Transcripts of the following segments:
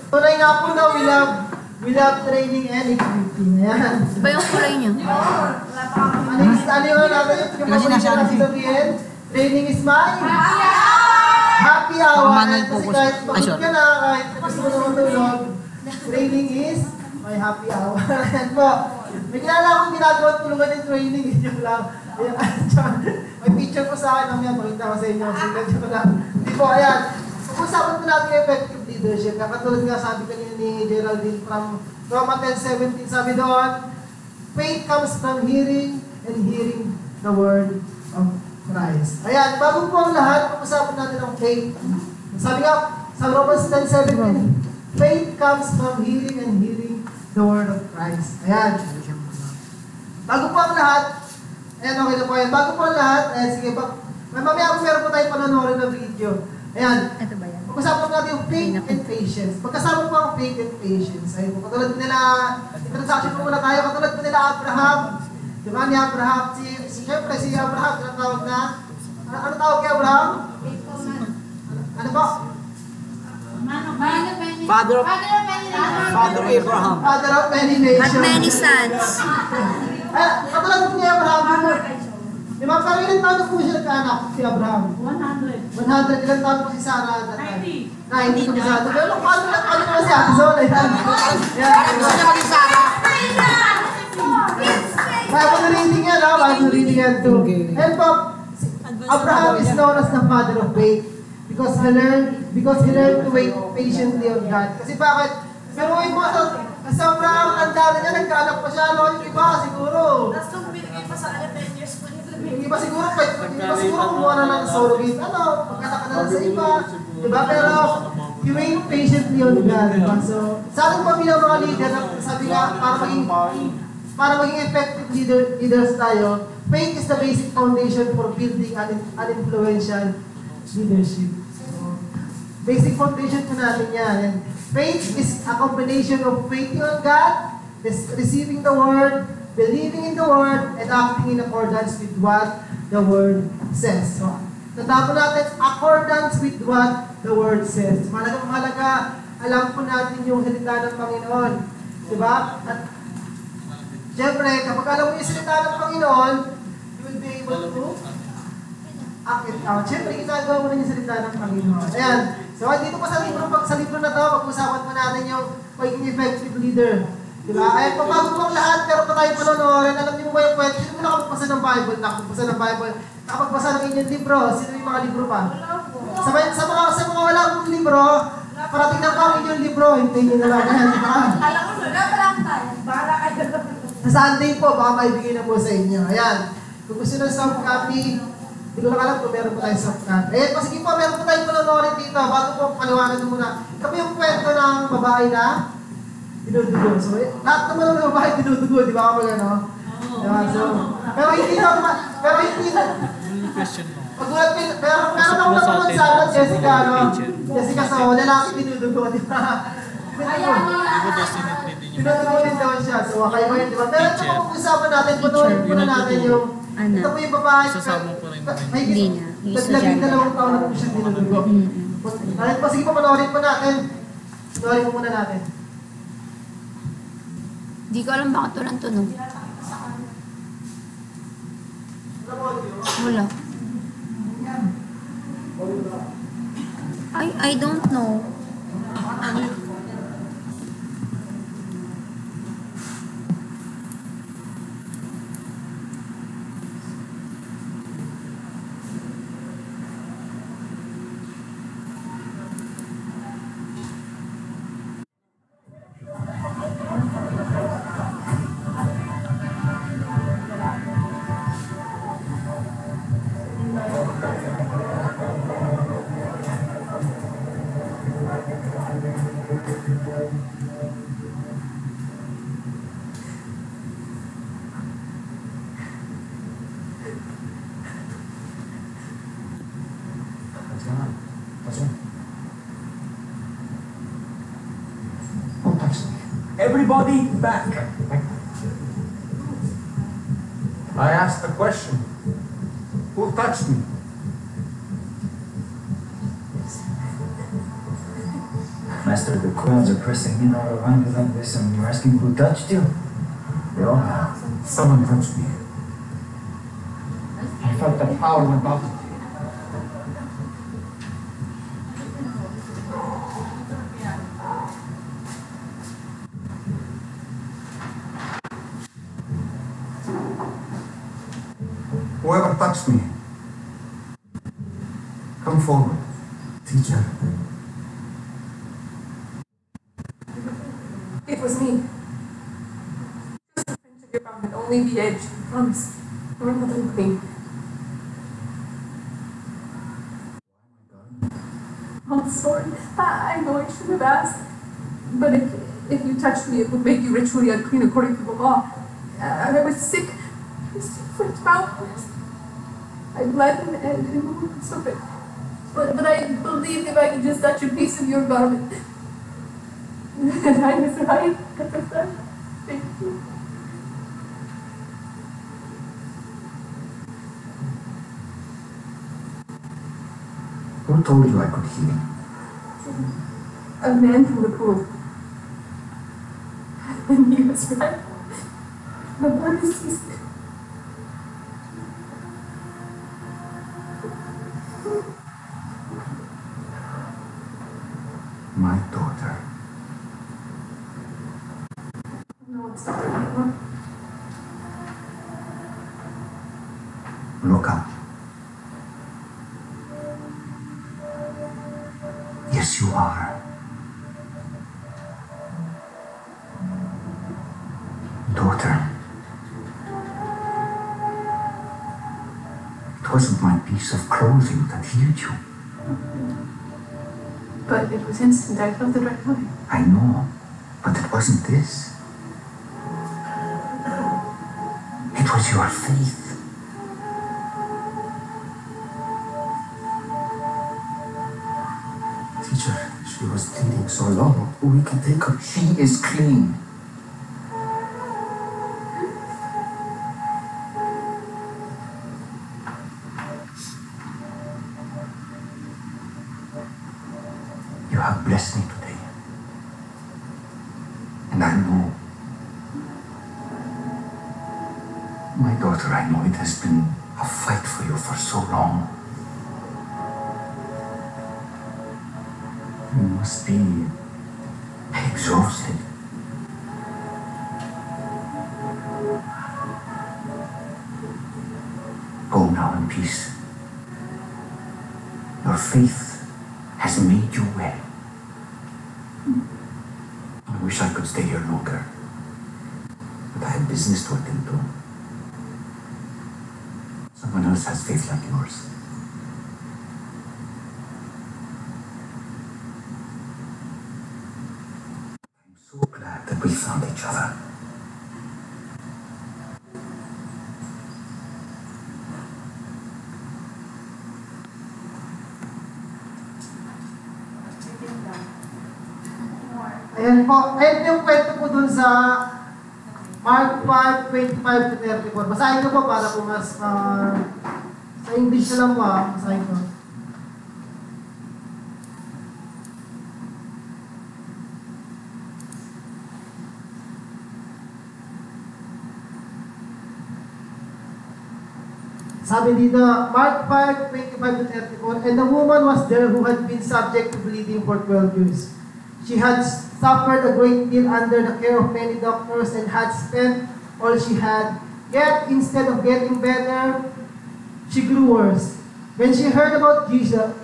Tunay nga po na we love training and equipping. Ayan. Iba yung kulay niya. Ano yung natin yung sabihin? Training is mine. Happy hour. Kasi kahit pagod ka na, kahit gusto mo na matulog, training is my happy hour. Ayan po. May kilala akong ginagawa at tulungan yung training. Joke lang. May picture ko sa akin. Mamaya pakita ko sa inyo. Joke lang. Hindi po, ayan. Pag-usapan po natin yung effective leadership. Katulad nga sabi kanina ni Geraldine from Romans 10:17. Sabi doon, faith comes from hearing and hearing the word of Christ. Ayan, bago po ang lahat, pag-usapan natin ang faith. Sabi nga, sa Romans 10:17, faith comes from hearing and hearing the word of Christ. Ayan. Bago po ang lahat, ayan, okay na po yan. Bago po ang lahat, ayan, sige, mamaya meron po tayong panonoorin na video. Ayan. Ito ba yan? Pag-usapan natin yung faith and patience. Pagkasama po ang faith and patience. Ayun po, katulad po nila, transaction po muna tayo, katulad po nila Abraham. Diba ni Abraham, siyempre si Abraham, ano tawag na? Ano tawag kay Abraham? Ano po? Father Abraham. Father of many nations. At many sons. Katulad po ni Abraham. Diba, pero ilang taon na po siya nagkaanak, si Abraham? 100. 100, ilang taon po si Sarah? 90. 90 po si Sarah. Pero paano naman si Ate Zola? Yan. Gusto niya maging Sarah. Bible reading yan, ha? Bible reading yan too. And po, Abraham is known as the father of faith because he learned to wait patiently on God. Kasi bakit? Pero yung mga sobrang tanda na niya, nagkaanak pa siya, no? Yung iba siguro. Tapos nung binigay pa sa kanya 10 years pa niya. Yung iba siguro kumuha na ng surrogate. Ano? Pagkataka na lang sa iba. Diba? Pero, you wait patiently on God. Diba? So, sa ating pamilya mga leader, sabi nga, para maging effective leaders tayo, faith is the basic foundation for building an influential leadership. So, basic foundation po natin yan. And faith is a combination of waiting on God, receiving the Word, believing in the Word, and acting in accordance with what the Word says. So, tandaan po natin, accordance with what the Word says. Mahalaga, alam po natin yung salita ng Panginoon. Diba? At siyempre, kapag alam mo yung salita ng Panginoon, you will be able to act it out. Siyempre, ginagawa mo na yung salita ng Panginoon. Ayan. So, dito pa sa libro na to, pag-usapan mo natin yung pagiging effective leader. Diba? Ayan, papago po ang lahat, pero pa tayo panonoorin. Alam niyo mo ba yung kwento? Sino mo nakapagbasa ng Bible? Nakapagbasa ng Bible. Nakapagbasa ng inyong libro. Sino yung mga libro pa? Sa mga wala akong libro, parating na pa ang inyong libro. Hintayin nyo na lang. Ayan, diba? Alam mo, nagpalang tayo. Para kayo. Sa Sunday po, baka maibigay na po sa inyo. Ayan. Kung gusto ng soft copy, hindi ko lang alam kung meron po tayo soft copy. Ayan po, sige po, meron po tayong panonoorin dito. Bago po, paliwanag mo muna. Ito po yung kwento ng babae na dinudugo. So, lahat naman ng babae dinudugo, di ba kapag ano? Diba? So, pero hindi naman, pagulat ko, pero ako naman sa Jessica, no? Jessica, so, lalaki dinudugo, di ba? Dinudugo din daw siya. So, kayo yun, di ba? Pero ito po pag-usapan natin, patuloy muna natin yung, ito po yung babae, Hindi niya. naglaging 2 taon na po siya dinudugo. Alin po, sige po, panoorin po natin. Panoorin po muna natin. Hindi ko alam bakit walang tunog. Wala. I don't know. Everybody back. I asked a question. Who touched me? Master, the crowds are pressing in all around you like this, and you're asking who touched you? They all have. Someone touched me. I felt the power without it. Whoever touched me, come forward. Teacher. It was me. Just the fringe of your garment, only the edge. Promise. You're not unclean. I'm sorry. I know I should have asked. But if you touched me, it would make you ritually unclean according to the law. I was sick. I was sick for bowels. I bled and it would stop it. But I believed if I could just touch a piece of your garment. And I was right at the time. Thank you. Who told you I could heal? A man from the pool. And he was right. My blood is ceased. My daughter. No one's daughter anymore. Look up. Yes, you are. Daughter. It wasn't my piece of clothing that healed you. But it was instant. I felt it right away. I know, but it wasn't this. It was your faith. Teacher, she was bleeding so long. We can take her. She is clean. You have blessed me today. And I know. My daughter, I know it has been a fight for you for so long. You must be exhausted. Go now in peace. Your faith has made you well. I wish I could stay here longer, but I have business to attend to. Someone else has faith like yours. I'm so glad that we found each other. Ayan po. Ayan yung kwento po dun sa Mark 5:25 to 34. Basahin ko po para po mas sa English na lang po basahin ko. Sabi dito, Mark 5:25 to 34, and the woman was there who had been subject to bleeding for 12 years. She had suffered a great deal under the care of many doctors and had spent all she had. Yet, instead of getting better, she grew worse. When she heard about Jesus,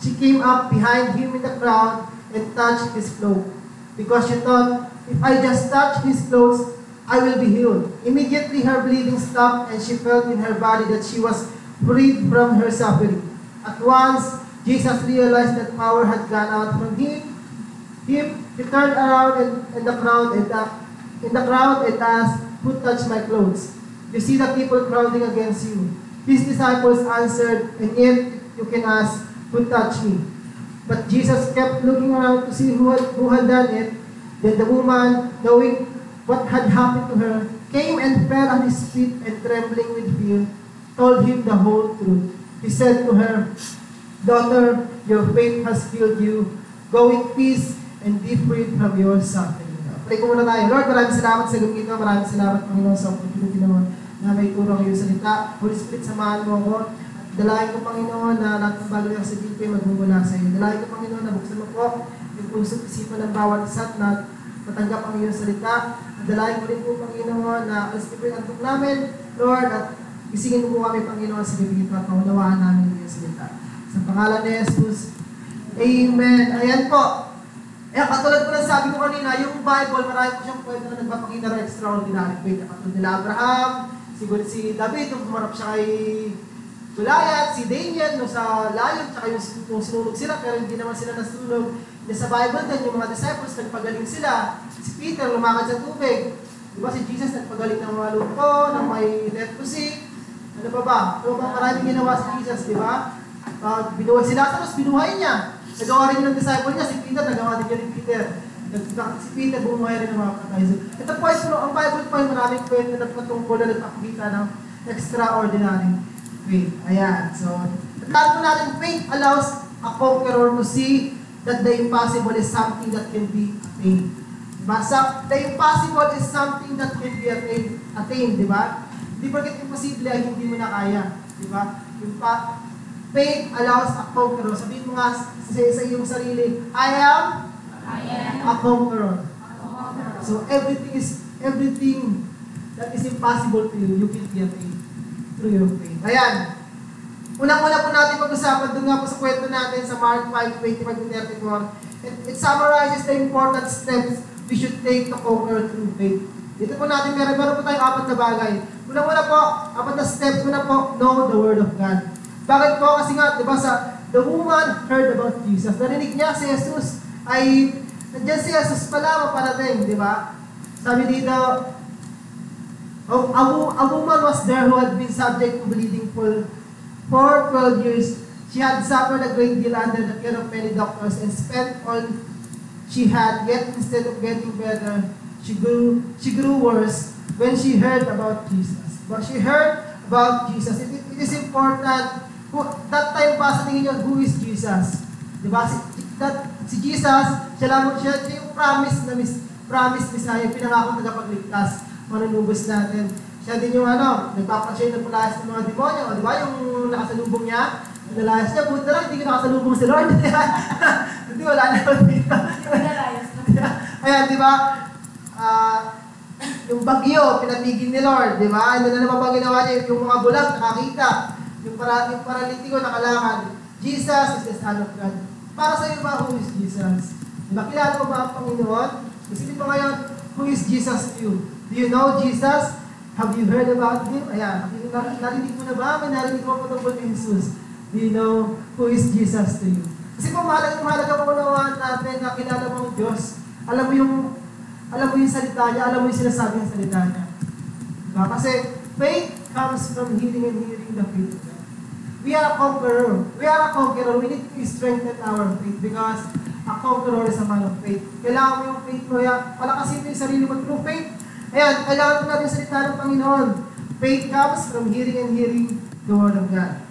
she came up behind him in the crowd and touched his cloak, because she thought, if I just touch his clothes, I will be healed. Immediately her bleeding stopped, and she felt in her body that she was freed from her suffering. At once, Jesus realized that power had gone out from him. He turned around in the crowd and asked, "Who touched my clothes? You see the people crowding against you." His disciples answered, "And yet you can ask, who touched me?" But Jesus kept looking around to see who had done it. Then the woman, knowing what had happened to her, came and fell at his feet, and trembling with fear, told him the whole truth. He said to her, "Daughter, your faith has healed you. Go in peace and be freed from your suffering. Pray ko muna tayo. Lord, maraming salamat sa gabi ito. Maraming salamat, Panginoon, sa opportunity naman na may turong yung salita. Holy Spirit, samahan mo ako. Dalayan ko, Panginoon, na lahat ng bagay ang sabihin ko ay magmumula sa iyo. Dalayan ko, Panginoon, na buksan mo po yung puso't isipan ng bawat isa na matanggap ang iyong salita. Dalayan ko rin po, Panginoon, na alas ko yung antok namin, Lord, at gisingin mo po kami, Panginoon, sa gabi ito at maunawaan namin yung salita. Sa pangalan ni Jesus, Amen. Ayan po. Katulad po ng sabi ko kanina, yung Bible, marami po siyang kwento na nagpapakita ng extraordinary faith. Katulad nila Abraham, siguro si David, nung pumarap siya kay Goliath, si Daniel, nung sa lion, tsaka yung sinunog sila, pero hindi naman sila nasunog. Sa Bible din, yung mga disciples, nagpagaling sila. Si Peter, lumakad sa tubig. Diba si Jesus, nagpagaling ng mga lumpo, ng may leprosy. Ano pa ba? Ano ba maraming ginawa si Jesus, di ba? Binuhay si Lazarus, binuhay niya. Nagawa rin ng disciple niya, si Peter, nagawa din niya ni Peter. Si Peter, bumuhay rin ng mga patay. So, ito po, ang Bible po ay maraming kwento na nagpatungkol na nagpakita ng extraordinary faith. Ayan. So, lahat po natin, faith allows a conqueror to see that the impossible is something that can be attained. Diba? The impossible is something that can be attained, di ba? Hindi porket imposible ay hindi mo na kaya. Di ba? Faith allows a conqueror. Sabihin mo nga sa iyong sarili, I am a conqueror. So everything that is impossible to you, you can be attained through your faith. Ayan. Unang-una po natin pag-usapan, doon nga po sa kwento natin sa Mark 5:25-34. It summarizes the important steps we should take to conquer through faith. Dito po natin, meron po tayong 4 na bagay. Unang-una po, 4 na steps. Una po, know the Word of God. Bakit po? Kasi nga, di ba, the woman heard about Jesus. Narinig niya si Jesus ay, nandiyan si Jesus pala maparating, di ba? Sabi dito, a woman was there who had been subject to bleeding for 12 years. She had suffered a great deal under the care of many doctors and spent all she had, yet instead of getting better, she grew worse when she heard about Jesus. But she heard about Jesus. It is important. That time pa sa tingin nyo, who is Jesus? Diba? Si Jesus, siya yung promise Messiah, pinangakong tagapagligtas, manunubos natin. Siya din yung nagpapasya ng palayas ng mga demonyo. Diba yung nakasalubong niya? Nalayas niya, buta lang, hindi ko nakasalubong si Lord. Hindi, wala naman dito. Ayan, diba? Yung bagyo, pinatigil ni Lord, di ba? Ano na naman ba ginawa niya? Yung mga bulag, nakakita. Yung paralitiko, nakalakad. Jesus is the Son of God. Para sa iyo ba, who is Jesus? Diba, kilala mo ba ang Panginoon? Isipin mo ngayon, who is Jesus to you? Do you know Jesus? Have you heard about Him? Ayan, narinig mo na ba? May narinig mo po tungkol ni Jesus. Do you know who is Jesus to you? Kasi po, mahalaga po unawaan natin na kilala mo ang Diyos. Alam mo yung salita niya, alam mo yung sinasabi ng salita niya. Diba? Kasi faith comes from hearing and hearing the faith of God. We are a conqueror. We need to strengthen our faith because a conqueror is a man of faith. Kailangan mo yung faith mo yan. Palakasin mo yung sarili mo through faith. Ayan, kailangan mo natin yung salita ng Panginoon. Faith comes from hearing and hearing the Word of God.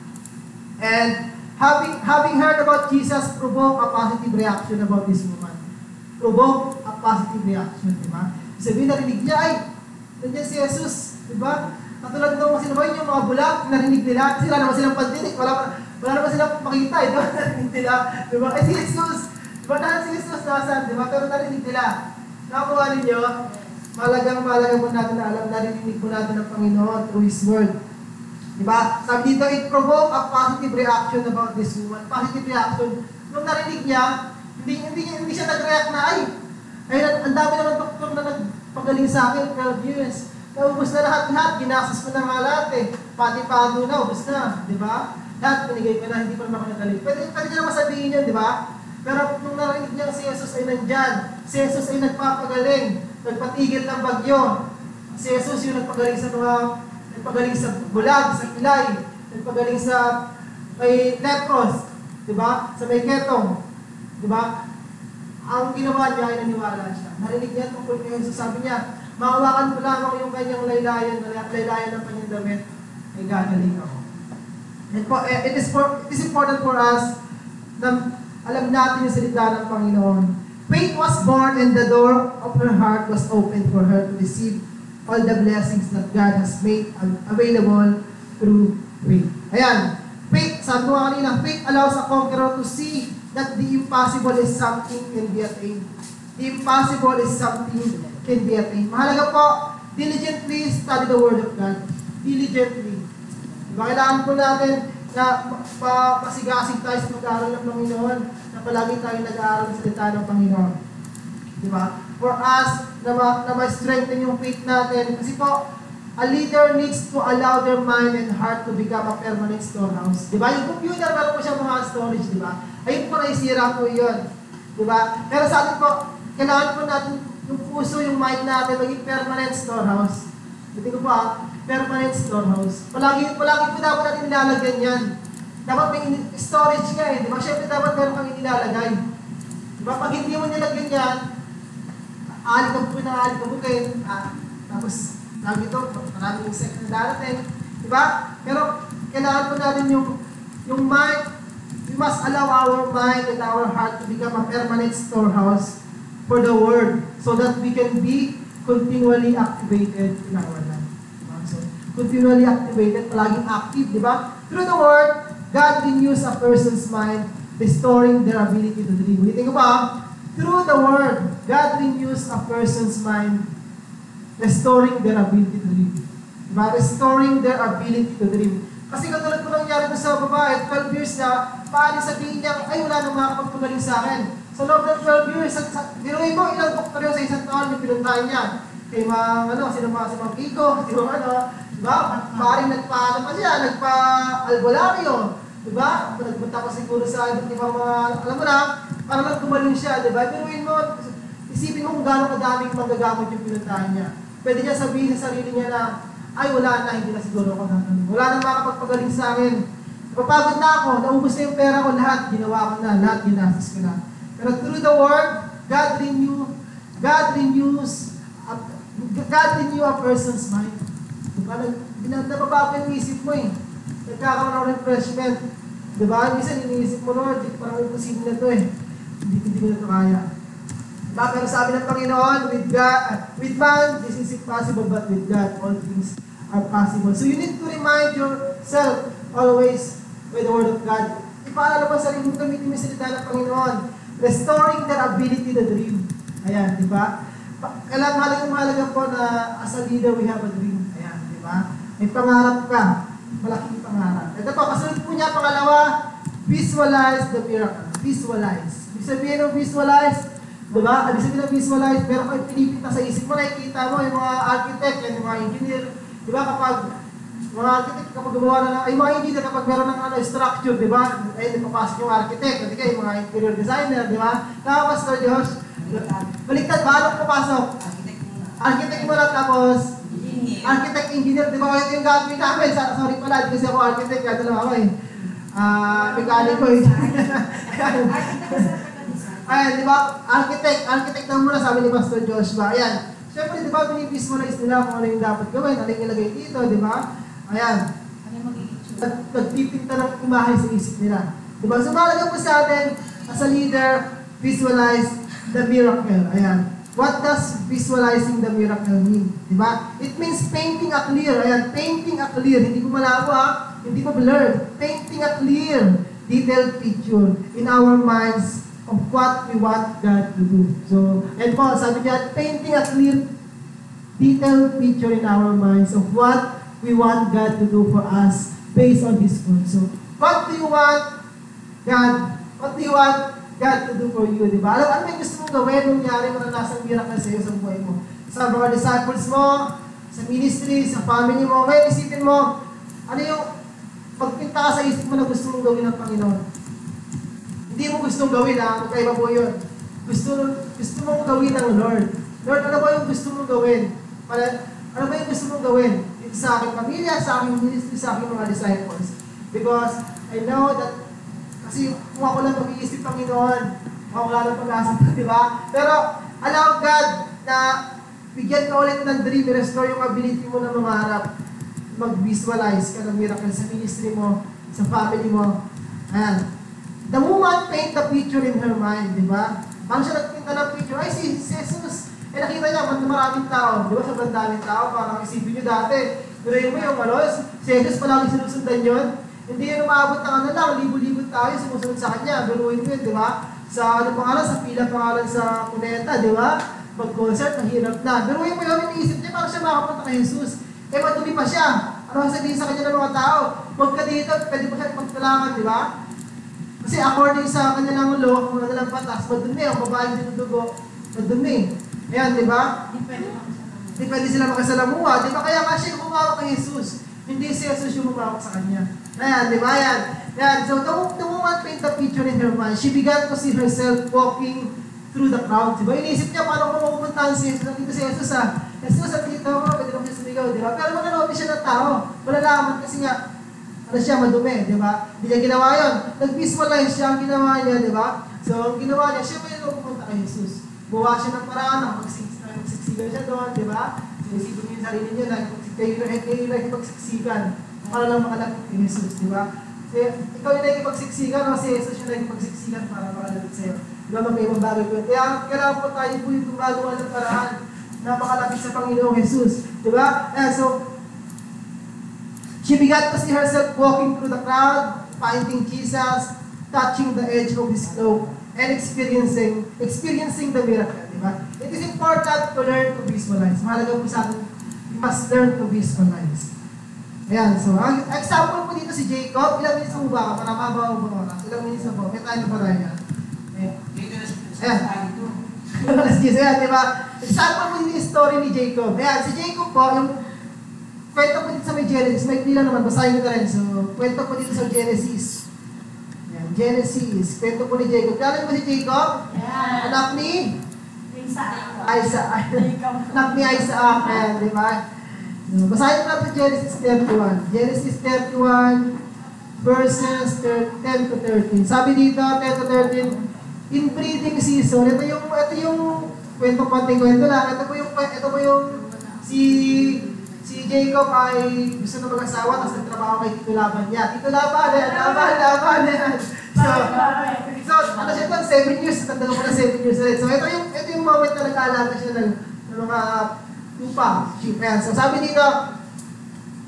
And having heard about Jesus, provoke a positive reaction about this woman. Provoke a positive reaction, di ba? Sabihin, narinig niya, ay, nandiyan si Jesus, di ba? Katulad nung sinabayin yung mga bulag, narinig nila, sila naman silang pandinig, wala naman silang makita, di ba? Narinig nila, di ba? Ay, si Jesus, di ba? Si Jesus nasan, di ba? Pero narinig nila. Nakakuha ninyo, malagang po natin na alam, narinig po natin ng Panginoon through His Word. Di ba? Sabi dito, it provoke a positive reaction about this woman. Positive reaction. Nung narinig niya, hindi siya nag-react na, ay, ang dami naman doktor na nagpagaling sa akin, 12 years. Naubos na lahat, ginastos ko na nga lahat Pati-pado na, ubos na, di ba? Lahat pinigay ko na, hindi pa naman ako nagaling. Pwede niya naman sabihin yun, di ba? Pero nung narinig niya si Jesus ay nandyan, si Jesus ay nagpapagaling, nagpatigil ng bagyo. Si Jesus yung nagpagaling sa bulag, sa pilay, nagpagaling sa may lepros, di ba? Sa may ketong, di ba? Ang ginawa niya ay naniwala siya. Narinig niya tungkol kay Jesus, sabi niya, mahawakan ko lamang yung kanyang laylayan ng kanyang damit, ay gagaling ako. It is important for us na alam natin yung salita ng Panginoon. Faith was born and the door of her heart was opened for her to receive all the blessings that God has made available through faith. Ayan. Faith, sabi ko kanina, faith allows a conqueror to see that the impossible is something can be attained. The impossible is something can be attained. Mahalaga po, diligently study the Word of God. Diligently. Diba, kailangan po natin na pasigasig tayo sa pag-aaral ng Panginoon, na palagi tayo nag-aaral sa salita ng Panginoon. Diba? For us, na ma-strengthen yung faith natin. Kasi po, a leader needs to allow their mind and heart to become a permanent storehouse. Diba? Yung computer, meron po siya mga storage, diba? Ayun po, naisira po yun. Diba? Pero sa atin po, kailangan po natin yung puso, yung mind natin, maging permanent storehouse. Hindi ko po permanent storehouse. Palagi po dapat natin nilalagyan yan. Dapat may storage ka eh. Diba? Siyempre dapat meron kang inilalagay. Diba? Pag hindi mo nilagyan yan, aalikabugin. Tapos, lagi ito, maraming insect na darating. Diba? Pero, kailangan po natin yung mind. We must allow our mind and our heart to become a permanent storehouse for the Word so that we can be continually activated in our life. So, continually activated, palaging active, di ba? Through the Word, God renews a person's mind, restoring their ability to dream. Ulitin ko pa, through the Word, God renews a person's mind, restoring their ability to dream. Diba? Restoring their ability to dream. Kasi katulad po nangyari ko sa babae, 12 years na, paano sabihin niya, ay wala nang makakapagpagaling sa akin. Sa loob ng 12 years, ginuhin ko ilang doktor yun sa isang taon yung pinuntahan niya. Kay si Mang Kiko, diba? Maaaring nagpa nagpa-albularyo, diba? Nagpunta ko siguro sa iba't ibang mga, alam mo na, para lang gumaling siya, diba? Pinuhin mo, isipin mo kung gano'ng kadaming magagamot yung pinuntahan niya. Pwede niya sabihin sa sarili niya na, ay wala na, hindi na siguro ako natin. Wala na makakapagpagaling sa akin. Napapagod na ako, naubos na yung pera ko, lahat ginawa ko na, lahat ginastos ko na. Pero through the Word, God renew a person's mind. Diba? Nababago yung isip mo eh. Nagkakaroon ng refreshment. Diba? Minsan iniisip mo, Lord, parang imposible na ito eh. Hindi ko na ito kaya. Diba? Pero sabi ng Panginoon, with man, this is impossible, but with God, all things are possible. So you need to remind yourself always with the Word of God. Ipaalala mo sa sarili mo, gamitin mo yung salita ng Panginoon. Restoring their ability to dream. Ayan, di ba? Kailangan mahalaga po na as a leader, we have a dream. Ayan, di ba? May pangarap ka. Malaking pangarap. Ito po, kasunod po niya, pangalawa, visualize the miracle. Visualize. Ibig sabihin ng visualize, di ba? Ibig sabihin ng visualize, meron kayo pinipita sa isip mo, nakikita mo, yung mga architect, yung mga engineer, di ba? Kapag mga architect, kapag gumawa na ay mga engineer, kapag meron ng structure, di ba? Ay, napapasok yung architect, hindi kayo, yung mga interior designer, di ba? Tama, Pastor Josh? Baliktad ba? Anong papasok? Architect muna, tapos architect, engineer, di ba? Ito yung gagawin namin. Sorry pala, di kasi ako architect, kaya lang ako eh. Mekaniko eh. Ayan, di ba? Architect na muna, sabi ni Pastor Josh ba? Ayan. Siyempre, di ba, binivisualize nila kung ano yung dapat gawin, ano yung ilagay dito, di ba? Ayan. Nagpipinta ng imahe sa isip nila. Diba? So, mahalaga po sa atin, as a leader, visualize the miracle. Ayan. What does visualizing the miracle mean? Diba? It means painting a clear. Ayan. Painting a clear. Hindi ko malabo ha. Hindi ko blurred. Painting a clear, detailed picture in our minds of what we want God to do. So, and po, sabi niya, painting a clear, detailed picture in our minds of what we want God to do for us based on His word. So, what do you want God? What do you want God to do for you? Diba? Ano may gusto mong gawin nung nangyari maranasang miracle sa iyo sa buhay mo? Sa mga disciples mo, sa ministry, sa family mo, may isipin mo, ano yung pagpinta ka sa isip mo na gusto mong gawin ng Panginoon? Hindi mo gustong gawin ha, magkaiba po yun. Gusto mong gawin ng Lord. Lord, ano ba yung gusto mong gawin? Ano ba yung gusto mong gawin? Sa aking pamilya, sa aking ministry, sa aking mga disciples. Because I know that, kasi kung ako lang mag-iisip Panginoon, ako wala lang pag-asa pa, di ba? Pero allow God na bigyan ka ulit ng dream, restore yung ability mo na mangarap, mag-visualize ka ng miracle sa ministry mo, sa family mo. Ayan. The woman paint the picture in her mind, di ba? Parang siya nagpinta ng picture, ay si Jesus. Nakita niya, maraming tao, di ba? Sobrang daming tao, parang isipin niyo dati. Pero yun mo yung si Jesus palagi sinusundan yun. Hindi yun umabot ng lang, libo-libo tayo, sumusunod sa kanya. Biruin mo yun, di ba? Sa pangalan, sa pila pangalan sa Cuneta, di ba? Mag-concert, mahirap na. Biruin mo yun, iniisip niya, parang siya makapunta kay Jesus. Madumi pa siya. Ano ang sabihin sa kanya ng mga tao? Huwag ka dito, pwede pa siya magtulangan, di ba? Kasi according sa kanilang law, kung kanilang batas, madumi, ang babaeng dinudugo, madumi. Ayan, di ba? Hindi pwede sila makasalamuha. Di ba? Kaya nga siya humawak kay Jesus. Hindi si Jesus yung humawak sa kanya. Ayan, di ba? Ayan. So, the woman paint the picture in her mind. She began to see herself walking through the crowd. Di ba? Inisip niya, paano kung mapupuntahan si Jesus? Nandito si Jesus, Jesus, ang dito ako, pwede naman siya sumigaw, di ba? Pero makanobi siya ng tao. Malalaman kasi nga, siya madumi, di ba? Hindi niya ginawa yun. Nag-visualize siya ang ginawa niya, di ba? So, ang ginawa niya, siya may pupunta kay Jesus. Buwa siya ng paraan, magsiksikan siya doon, di ba? Sinisipin niya yung sarili niya, kayo nakikipagsiksikan para lang makalapit kay Jesus, di ba? Kasi ikaw yung nakikipagsiksikan o si Jesus yung nakikipagsiksikan para makalapit sa'yo. Di ba? Magkaibang bagay po yun. Kaya kailangan po tayo po yung gumagawa ng paraan na makalapit sa Panginoong Jesus, di ba? So, she began to see herself walking through the crowd, finding Jesus, touching the edge of his cloak, and experiencing the miracle, di ba? It is important to learn to visualize. Mahalaga po sa atin, we must learn to visualize. Ayan, so, ang example po dito si Jacob, ilang minutes mo ba? Para mabaw ba oras? Ilang minutes mo? May tayo na pa tayo. Ayan. Ayan, di ba? Example po dito yung story ni Jacob. Ayan, si Jacob po, yung kwento po dito sa may Genesis, may pila naman, basahin ko na rin. So, kwento po dito sa Genesis. Ayan, Genesis. Kwento po ni Jacob. Kailan po si Jacob? Yeah. Anak ni? Isaac. Anak ni Isaac. Ayan, di ba? Basahin ko natin Genesis 31. Genesis 31, verses 10 to 13. Sabi dito, 10 to 13, in breeding season, ito yung kwento lang. Ito po yung si Jacob ay gusto na mag-asawa, tapos nagtrabaho kay Tito Laban niya. Tito Laban, Laban. So, ano siya ito? 7 years. Tanda ko na 7 years ulit. So, ito yung moment na nag-aalaga siya ng mga lupa, sheep. So, sabi dito,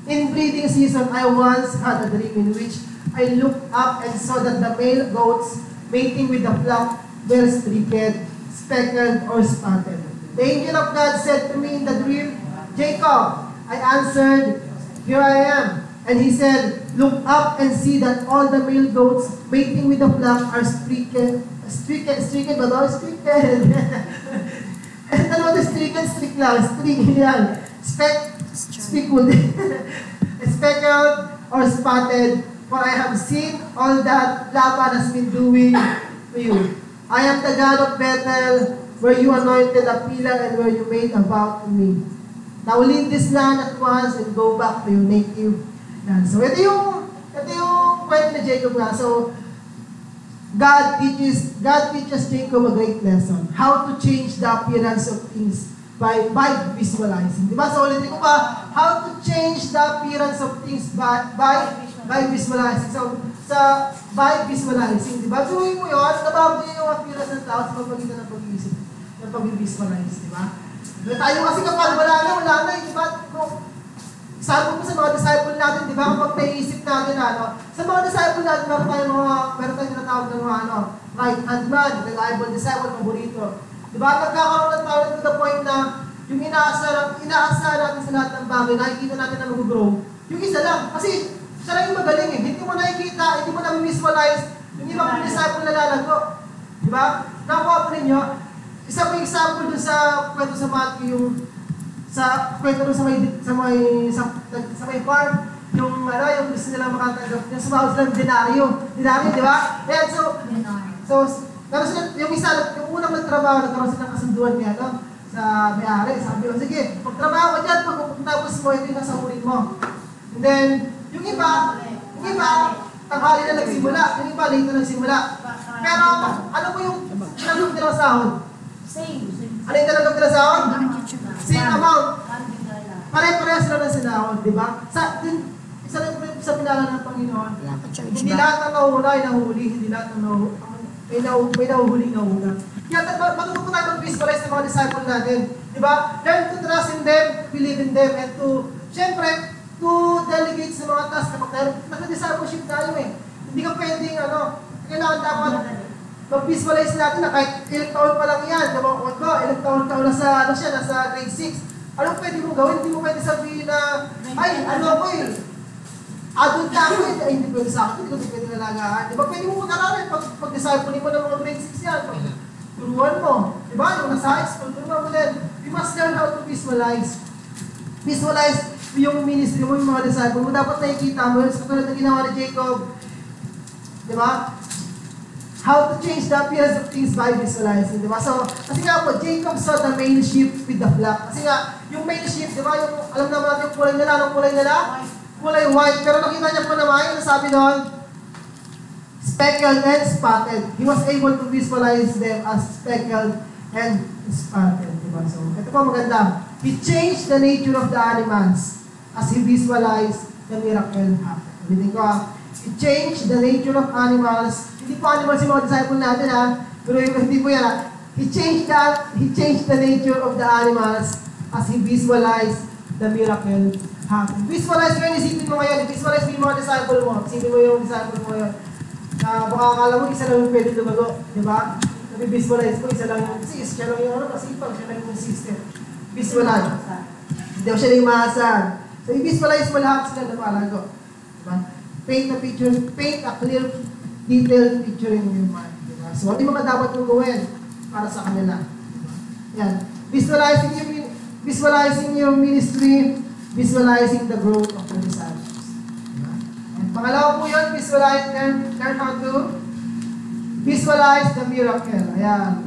in breeding season, I once had a dream in which I looked up and saw that the male goats mating with the flock were streaked, speckled, or spotted. The angel of God said to me in the dream, Jacob. I answered, here I am. And he said, look up and see that all the male goats mating with the flock are streaked, but all streaked. Ano ba streak yan. Speckled, speckled, or spotted, for I have seen all that Laban has been doing to you. I am the God of Bethel, where you anointed a pillar and where you made a vow to me. Now leave this land at once and go back to your native land. So ito yung kwento ni Jacob nga. So God teaches Jacob a great lesson. How to change the appearance of things by visualizing. Diba? So ulitin ko pa, how to change the appearance of things by visualizing. So by visualizing, diba? Gawin mo yun, nabago yun yung appearance ng tao sa pagpagitan ng pag-iisip, ng pag-visualize, diba? Tayo kasi kapag wala na, di ba? Sabi ko sa mga disciple natin, di ba? Kapag naiisip natin, sa mga disciple natin, meron tayong tinatawag ng mga, right-hand man, reliable disciple, paborito. Di ba? Nagkakaroon na tayo to the point na yung inaasahan natin sa lahat ng bagay, nakikita natin na mag-grow. Yung isa lang. Kasi siya lang yung magaling eh. Hindi mo nakikita, hindi mo na-visualize yung ibang disciple na lalago. Di ba? Nakuha po ninyo, isa po example dun sa kwento sa Matthew, yung sa kwento dun sa may farm, yung gusto nila makatanggap, yung sumawag sila ng denaryo, di ba? Ayan, yung unang nagtrabaho, nagkaroon sila ng kasunduan niya, sa may-ari, sabi ko, sige, magtrabaho ka dyan, pagkapos mo, ito yung nasahurin mo. And then, yung iba, tanghali na nagsimula, yung iba, late na nagsimula. Pero, ano po yung tinanggap nila sahod? Ano yung talagang sahod? Same amount. Pare-pareha sila ng sinahod, di ba? Isa lang po sa pinala ng Panginoon. Wala ka charge Hindi ba? lahat ng nahuli ay nahuli, hindi lahat ng may nahuhuli nahula. Kaya matuto po tayo mag-visualize ng mga disciple natin. Di ba? Learn to trust in them, believe in them, and to, syempre, to delegate sa mga task kapag nag-discipleship tayo eh. Hindi ka pwedeng, kailangan dapat mag-visualize natin na kahit ilang taon pa lang yan, ilang taon ka na sa, nasa grade 6. Anong pwede mong gawin? Hindi mo pwede sabihin na, ay, ako eh, adult na ako eh, ay, hindi pwede sa akin, hindi ko pwede nalagaan. Di ba? Pwede mo mag-aralin pag-disciple mo ng mga grade 6 yan. Turuan mo. Di ba? Yung nasa high school, turuan mo din. We must learn how to visualize. Visualize yung ministry mo, yung mga disciple mo. Dapat nakikita mo yun. Sa katulad na ginawa ni Jacob. Di ba? How to change the appearance of things by visualizing. Di ba? So, kasi nga po, Jacob saw the male sheep with the flock. Kasi nga, yung male sheep, di ba? Yung, alam naman natin yung kulay nila. Anong kulay nila? Kulay white. Pero nakita niya po naman, yung sabi doon, speckled and spotted. He was able to visualize them as speckled and spotted. Diba? So, ito po maganda. He changed the nature of the animals as he visualized the miracle happen. Ulitin ko He changed the nature of animals. Hindi po animals yung mga disciple natin pero hindi po yan He changed the nature of the animals as he visualized the miracle happen. Visualize mo yun, isipin mo ngayon. Visualize mo yung mga disciple mo. Isipin mo yung disciple mo ngayon. Baka akala mo, isa lang yung pwede lumago. Di ba? Visualize mo, isa lang yung siya lang yung masipag, siya lang yung system. Visualize. Hindi siya lang yung maasahan. So, i-visualize mo lahat sila na malago. Diba? Paint a picture, paint a clear, detailed picture in your mind. Diba? So, ano yung mga dapat mong gawin para sa kanila? Diba? Yan. Visualizing your ministry, visualizing the growth of the disciples. Diba? And pangalawa po yun, visualize and learn how to visualize the miracle. Ayan.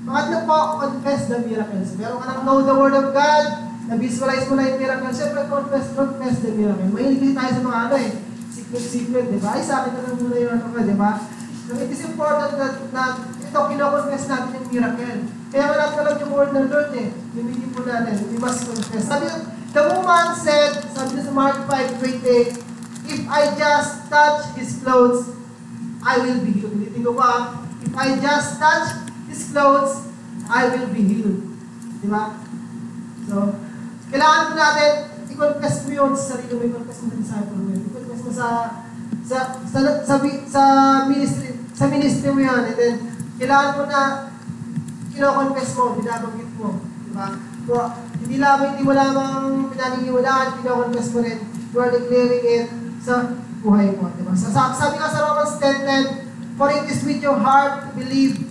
Pangatlo po, confess the miracles. Pero ka nang know the Word of God, na-visualize mo na yung miracle. Siyempre, confess the miracle. Mahilig tayo sa mga secret, di ba? Ay, sa akin na lang muna yung di ba? So, it is important na ito, kinoconfess natin yung miracle. Kaya wala ka lang yung word ng Lord Lumigin po natin. We must confess. The woman said, sabi sa Mark 5:28, if I just touch His clothes, I will be healed. Ulitin ko pa, if I just touch His clothes, I will be healed. Di ba? So, kailangan po natin, i-confess mo yun sa sarili mo, i-confess mo sa disciple mo yun, i-confess mo sa ministry mo yun, and then, kailangan mo na, kino-confess mo, binabanggit mo. Di ba? So, hindi mo lamang pinaniniwalaan, kino-confess mo rin, you are declaring it sa buhay mo. Diba? Sabi nga sa Romans 10:10, for it is with your heart to believe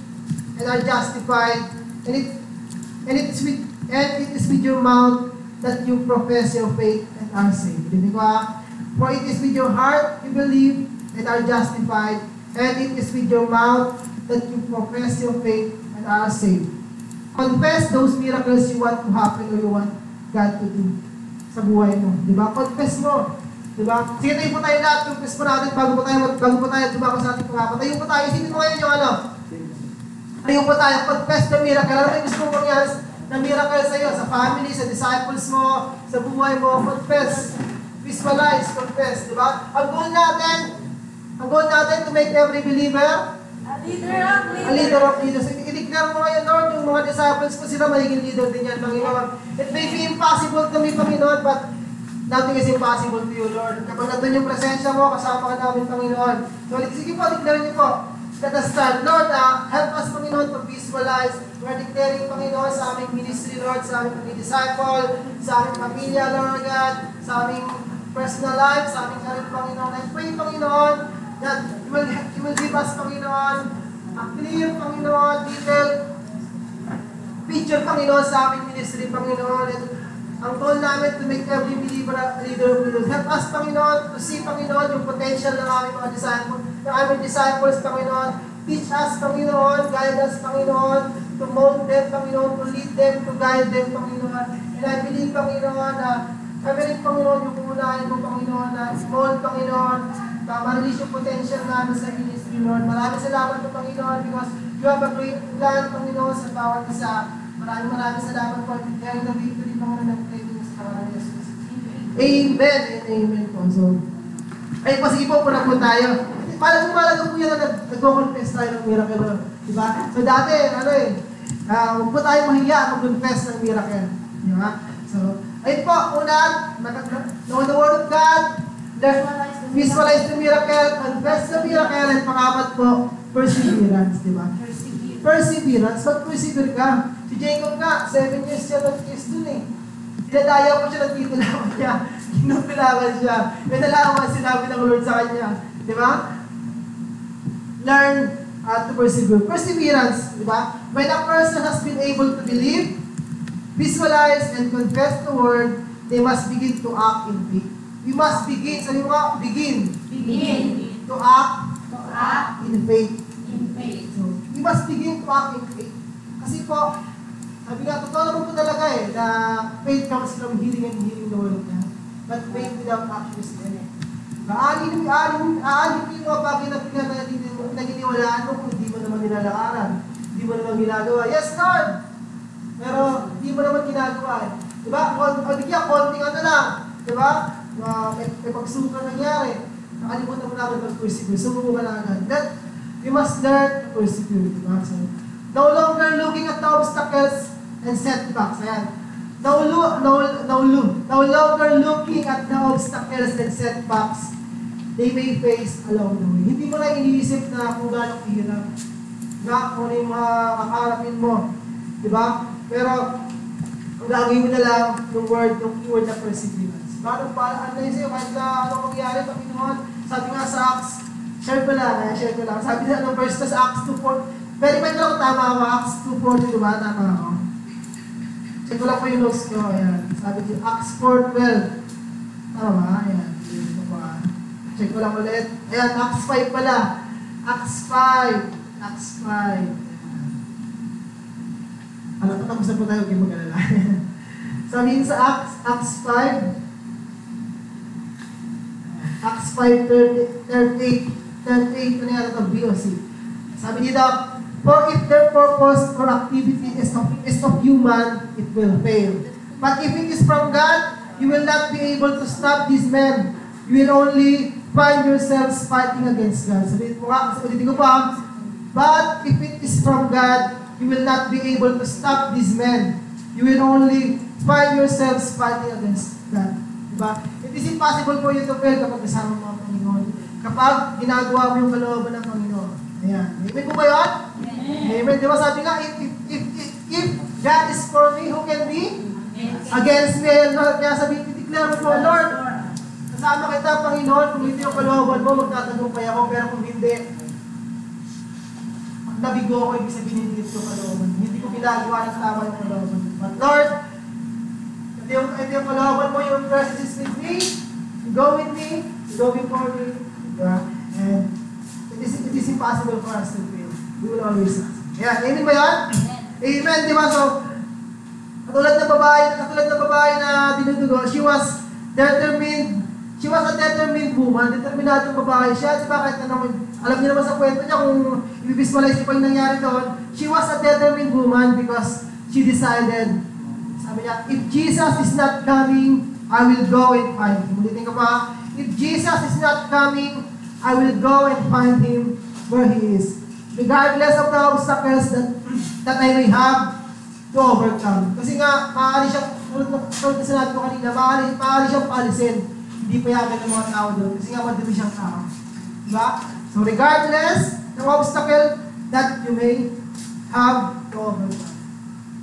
and are justified, and it is with your mouth that you profess your faith and are saved. Diba? For it is with your heart you believe and are justified, and it is with your mouth that you profess your faith and are saved. Confess those miracles you want to happen or you want God to do sa buhay mo. Diba? Confess mo. Diba? Sige, tayo po tayo lahat. Confess po natin bago po tayo dumako sa ating pangako. Tayo po tayo. Isipin mo ngayon yung Tayo po tayo. Confess the miracle. Ano yung gusto mo mangyari na miracle sa iyo? Sa family, sa disciples mo, sa buhay mo. Confess. Visualize. Confess. Diba? Ang goal natin to make every believer a leader of leaders. I-declare mo ngayon, Lord, yung mga disciples ko, sila magiging leader din yan, Panginoon. It may be impossible to me, Panginoon, but nothing is impossible to you, Lord. Kapag nandun yung presensya mo, kasama ka namin, Panginoon. So, sige po, declare niyo po. Let us start. Lord, help us, Panginoon, to visualize. We're declaring, Panginoon, sa aming ministry, Lord, sa aming disciple, sa aming pamilya, Lord God, sa aming personal life, sa aming karir, Panginoon. I pray, Panginoon, that you will give us, Panginoon, a clear, Panginoon, detailed picture, Panginoon, sa aming ministry, Panginoon. And ang goal namin to make every believer a leader of leaders. Help us, Panginoon, to see, Panginoon, yung potential ng aming mga disciples, Panginoon. Teach us, Panginoon, guide us, Panginoon, to mold them, Panginoon, to lead them, to guide them, Panginoon. And I believe, Panginoon, Panginoon, yung uunahin mo, Panginoon, na mold, Panginoon, ma-release yung potential namin sa ministry, Lord. Maraming salamat po, Panginoon, because you have a great plan, Panginoon, sa bawat isa. Maraming salamat po. Kaya yung victory, Panginoon, ng praise sa pangalan ni Jesus. Amen and amen po. So, ay po, sige po, puna po tayo. Malaga po yan na nag-confess tayo ng miracle. Diba? So dati, huwag po tayo mahiya mag-confess ng miracle. Diba? So, ayun po, una, know the word of God, visualize the miracle, confess the miracle, and pangapat po, perseverance. Diba? Perseverance. Mag-persevere ka. Si Jacob nga, 7 years siya nag-kiss dun eh. Dinadayaw ko siya ng titulawan niya. Ginupilawan siya. May nalaman sinabi ng Lord sa kanya. Diba? Learn to persevere. Perseverance, di ba? When a person has been able to believe, visualize, and confess the word, they must begin to act in faith. We must begin, sabi mo nga, begin. To act in faith. So, we must begin to act in faith. Kasi po, sabi nga, totoo naman po talaga na faith comes from hearing and hearing the word of God. But faith without action is dead. Aanin yung mga bagay na pinaginiwalaan mo kung hindi mo naman nilalakaran. Hindi mo naman ginagawa. Yes, Lord! Pero hindi mo naman ginagawa. Diba? O di kaya, konting lang. Diba? May pagsuka nangyari. Nakalimutan mo namin mag-persevere. Sumuko ka na agad. That, we must learn to persevere. Diba? So, no longer looking at the obstacles and setbacks. Ayan. No longer looking at the obstacles and setbacks they may face along the way. Hindi mo na iniisip na kung gano'ng hirap. Diba? Kung ano yung mga kakarapin mo. Diba? Pero, ang gagawin mo na lang yung keyword na perseverance. Bakit ano yun sa'yo? Kahit na anong mangyari, Panginoon, sabi nga sa Acts, share ko lang. Sabi na anong verse sa Acts 2:4. Verify ko lang kung tama ako. Acts 2:4, diba? Tama ako. Check ko lang po yung notes ko. Ayan. Sabi ko, Acts 4:12. Tama, ayan. Check ko lang ulit. Ayan, Acts 5 pala. Acts 5. Alam ko tapos na po tayo, huwag mag-alala. Sabihin sa Acts 5. Acts 5:38. 38, ano yata ito? BOC. Sabi dito, for if their purpose or activity is of human, it will fail. But if it is from God, you will not be able to stop these men. You will only find yourselves fighting against God. Sabihin mo nga, ulitin ko pa. But if it is from God, you will not be able to stop these men. You will only find yourselves fighting against God. Diba? It is impossible for you to fail kapag kasama mo ang Panginoon. Kapag ginagawa mo yung kalooban ng Panginoon. Ayan. Amen po ba yun? Amen. Diba sabi nga, if God is for me, who can be against me? Kaya sabihin, declare mo, Lord, kasama kita, Panginoon, kung hindi yung kalooban mo, magtatagumpay ako, pero kung hindi, pag nabigo ako, ibig sabihin hindi ko kalooban. Hindi ko ginagawa ng tama yung kalooban. But Lord, ito yung kalooban mo, yung presence with me, you go with me, you go before me, diba? And it is impossible for us to fail. We will always succeed. Yeah, amen ba yan? Amen, diba? So, katulad ng babae na dinudugo, she was a determined woman, determinadong babae siya. Diba kahit alam niyo naman sa kwento niya kung i-visualize niyo pa yung nangyari doon, she was a determined woman because she decided, sabi niya, if Jesus is not coming, I will go and find Him. Ulitin ko pa, if Jesus is not coming, I will go and find Him where He is. Regardless of the obstacles that I may have to overcome. Kasi nga, maaari siyang, tulad na sinabi ko kanina, maaari siyang paalisin. Hindi payagan ng mga tao doon kasi nga madumi siyang tao. Diba? So regardless ng obstacle that you may have to overcome.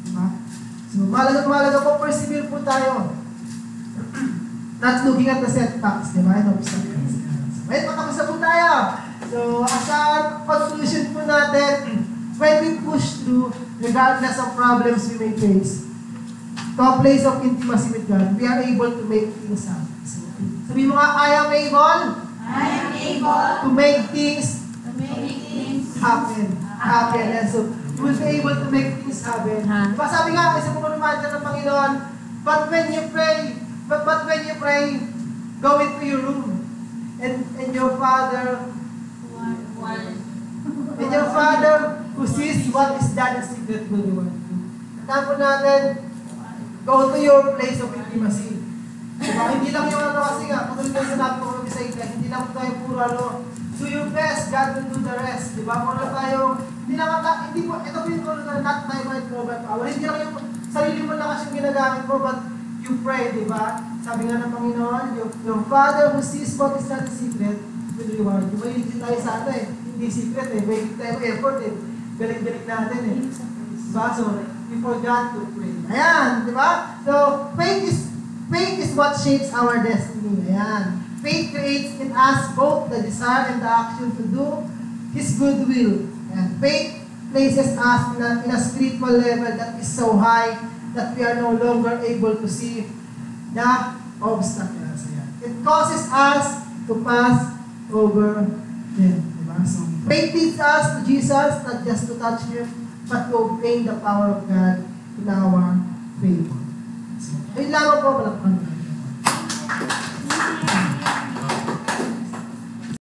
Diba? So mahalaga po, persevere po tayo. Not looking at the setbacks, diba? And obstacles. So, patapos na po tayo. So as a conclusion po natin, when we push through, regardless of problems we may face, to a place of intimacy with God, we are able to make things happen. Sabi mo nga, I am able to make things happen. And so, you will be able to make things happen. Diba sabi nga, isa po naman dyan ng Panginoon, but when you pray, go into your room, and your Father who sees what is done in secret will reward you. Tanda po natin, go to your place of intimacy. Diba? Hindi lang yung ano kasi nga, katulad yung sinabi ko kami sa iglesia, hindi lang tayo puro ano, do your best, God will do the rest. Diba? Puro tayo, hindi lang hindi po, ito po yung puro na not my might, no by power. Hindi lang yung sarili mo lang kasi yung ginagamit mo, but you pray, diba? Sabi nga ng Panginoon, your Father who sees what is not in secret will reward you. Mahilig din tayo sa ano eh, hindi secret eh, mahilig tayo effort eh. Galing-galing natin eh. Diba? So, we forgot to pray. Ayan, diba? So, faith is what shapes our destiny. Ayan. Faith creates in us both the desire and the action to do His good will. Ayan. Faith places us in a spiritual level that is so high that we are no longer able to see the obstacles. Ayan. It causes us to pass over them. Diba? So, faith leads us to Jesus, not just to touch Him, but to obtain the power of God in our favor. So, ayun lamang po, malakpan.